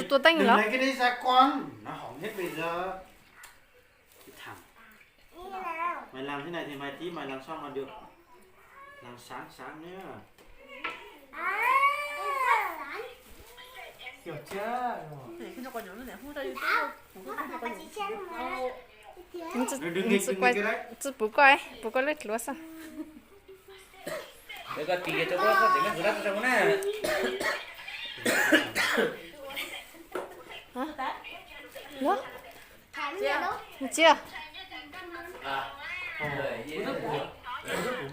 Tôi tanh đừng lắm. lấy cái đấy ra con, nó hỏng hết bây giờ. Cái thằng. Mày làm thế này thì mày tí mày làm sao mà được. Làm sáng sáng nhá. Hiểu chưa? Đừng nghịch cái đấy. 这不怪累多少。 내가 뒤에 저거 내가 누나도 저거네. Nữa. Chưa?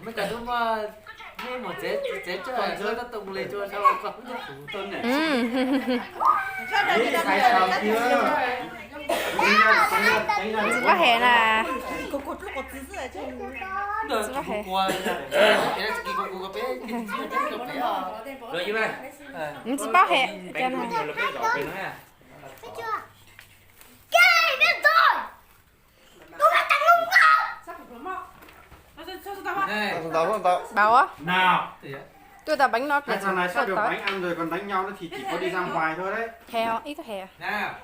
mấy cái đó mà nghe một chế cho nó tung lên cho sao không Tôn này. Đấy, sai sao chưa? Chỉ có hè là Rồi như vậy. chỉ bao hè cho Bây nên giờ là cái giỏ kia nó nha. này bảo á Nào. tôi đã bánh nó Hai thằng này sắp được bánh ăn rồi còn đánh nhau nữa thì chỉ có đi ra ngoài thôi đấy. hè ít có hè. Nào.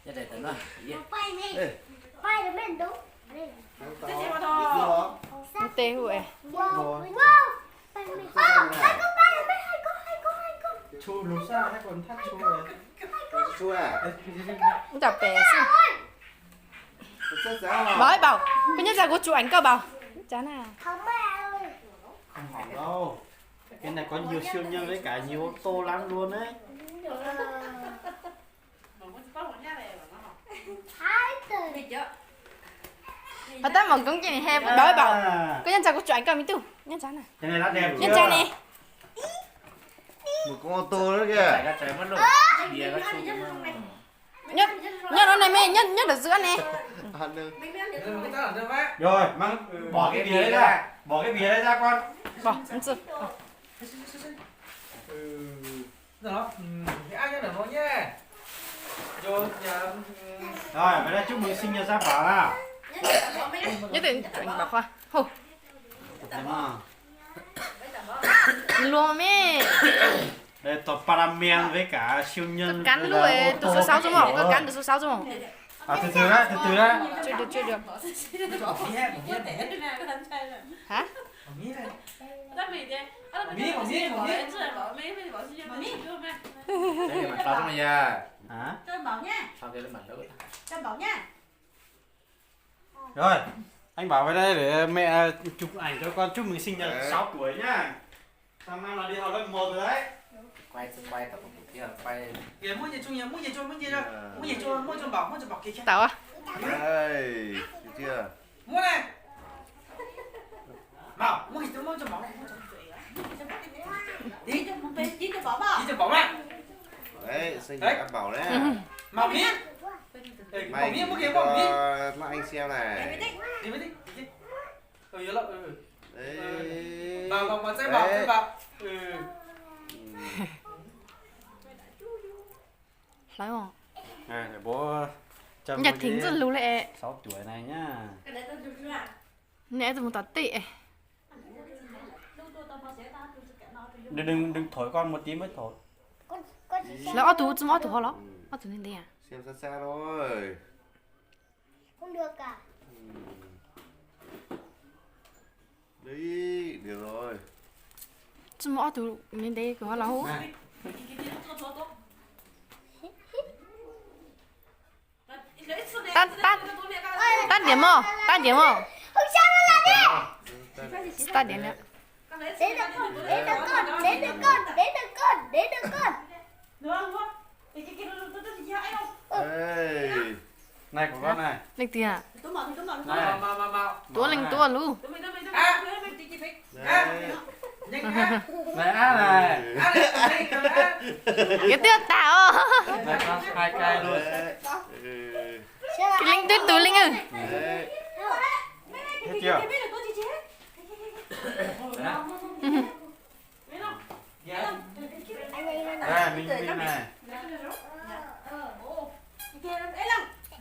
giờ để tận rồi Tê hụi. Chú lú xa hay còn thắt chú rồi. Chú à? Chào bé xin. Nói bảo cái nhất là của chú ảnh cơ bảo. Chán à. Không hỏng đâu. Cái này có nhiều siêu nhân với cả nhiều ô tô lắm luôn đấy. Ở ta mong công chuyện này hè nói bảo cái nhân là của chú ảnh cơ mình tu. Nhân chán à. Cái này đã đẹp chưa? Nhân chán này. Một con ô tô nữa kìa. Cái trái mất rồi. Bia cái chung. Nhất nó này mẹ nhất ở giữa này. Ăn được. Cái tao làm cho bác. Rồi, mang bỏ cái bìa đấy ra. Bỏ cái bìa đấy ra con. Bỏ ăn chưa. Đó. Cái ai nhá nó nhé. Rồi nhà. Rồi, vậy là chúc mừng sinh nhật Gia Bảo nào. Nhất định chú ảnh bảo khoa. Hô. Đúng không? Luôn mẹ. Đây tập Paramen với cả siêu nhân. Cắn luôn ấy, từ số 6 xuống không? Có cắn từ số 6 xuống không? À từ từ đã, từ từ đã. Chưa được. Hả? Cái này mình tao trong nhà. Hả? Sao cái mình đó. Rồi, anh bảo về đây để mẹ chụp ảnh cho con chúc mừng sinh nhật 6 tuổi nhá. Sang năm là đi học lớp 1 rồi đấy. Quay tập một kia quay. kìa mua gì chung nhà mua gì cho mua cho bảo kia Tao à? Đây, được chưa? mua này bảo mua gì cho bảo đi cho bảo này Đấy, sinh nhật ăn bảo đấy. bảo miếng Mày miếng mua chỉ kia bảo miếng cho anh xem này. đi với đi nhớ lắm Đấy. bảo sẽ bảo Nói không? Này, để bố chăm Nhật thính rất lưu lệ. 6 tuổi này nhá. Nè tôi muốn tắt tị. Đừng thổi con một tí mới thổi. Là ở tủ, chúng ở tủ họ lắm. Ở tủ nên đi à? Xem xa xa thôi. Không được cả. Đấy, được rồi. Chúng ở tủ nên đi của họ là hú. Tan điểm không? Tan điểm không? Không sao nó là đi. Tan điểm nữa. Đến được con, đến được con, đến được con, đến được con, đến được con. Đây. Này của con này. Lịch tiền à? Này. Tua linh tua luôn. Đấy. Này á này. Cái tiếc tao. Này con 2 cây luôn. Đấy. Ừ. Cái linh tuyết tú linh ơi. Đấy. Hết chưa? Đây, mình này.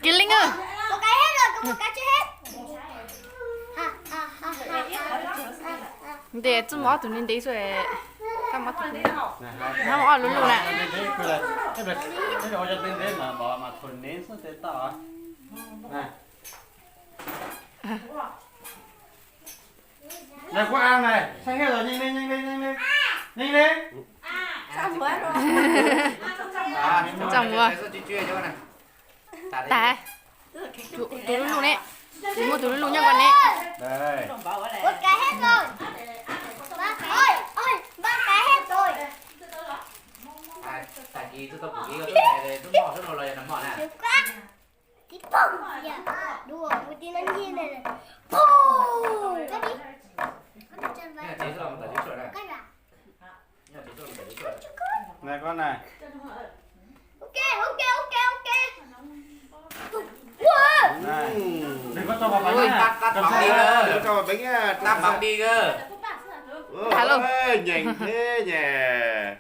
Cái linh ơi. Một cái hết rồi, có một cái chưa hết. Ha ha ha ha ha. 근데 좀 뭐 듣는 데 있어야 딱 맞고. Này, Nó bỏ luôn luôn nè. Bên đấy cứ là cái đồ cho bên đấy là bỏ mà thuần nến xuống tới tỏ. Này. Này có ăn này, sang hết rồi, nhanh lên, nhanh lên, nhanh lên. Nhanh lên. Chồng Chồng vừa. Chia cho con này. Tại. Tụi luôn luôn đấy. Mua tụi luôn nha con đấy. Đây. Một cái hết rồi. Ba cái. Ôi, ba cái hết rồi. Tại vì tôi tập của cái này tôi bỏ rất là nằm mỏ này. Chịu quá. Tí bông. Đùa, một tí nó nhiên này này. Bông. Cái đi. Con chân Cái vào. này chế cho mình tại chỗ này. Cái nào? Cái này chế cho mình tại chỗ này. Này con này. Ok. Wow. Này. Đừng có cho vào bánh Ôi, nha. tắt Cầm bóng xe đi ra. cơ. Đứa con bánh à. Tắt bóng đi cơ. Thả luôn. Ôi, nhanh thế nhỉ.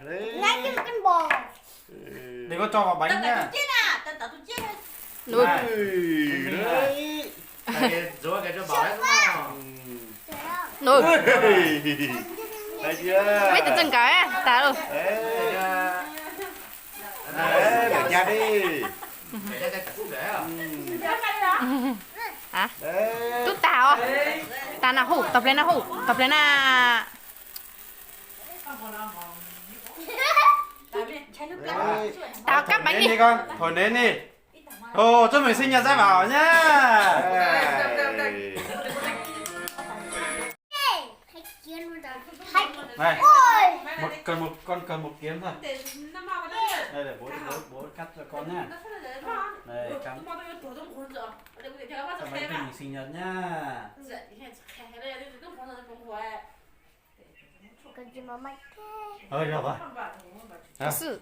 Đấy. Ngay cái con bò. Đừng có cho vào bánh nha. Luôn. Này. Ui, đấy. Cái rồi cái cho bỏ đấy đúng không? Luôn. Thấy chưa? Mấy từ chân cái à? Tả luôn. Đấy. Đấy, để cha đi. Để cho cả cũng để à? Hả? Đấy. Tút tao à? Ta nào hủ, tập lên nào hủ, tập lên à. Đấy. Tao cắt bánh Nến đi. đi con, thổi nến đi. Ồ, chúc mừng sinh nhật Gia Bảo nhá. Đấy. Này, Ôi. cần một kiếm thôi. Đây để bố cắt cho con nhá. Đây, cắm cho bánh mình sinh nhật nhá. Cần gì mà mày thế? Ơi được rồi. Sự.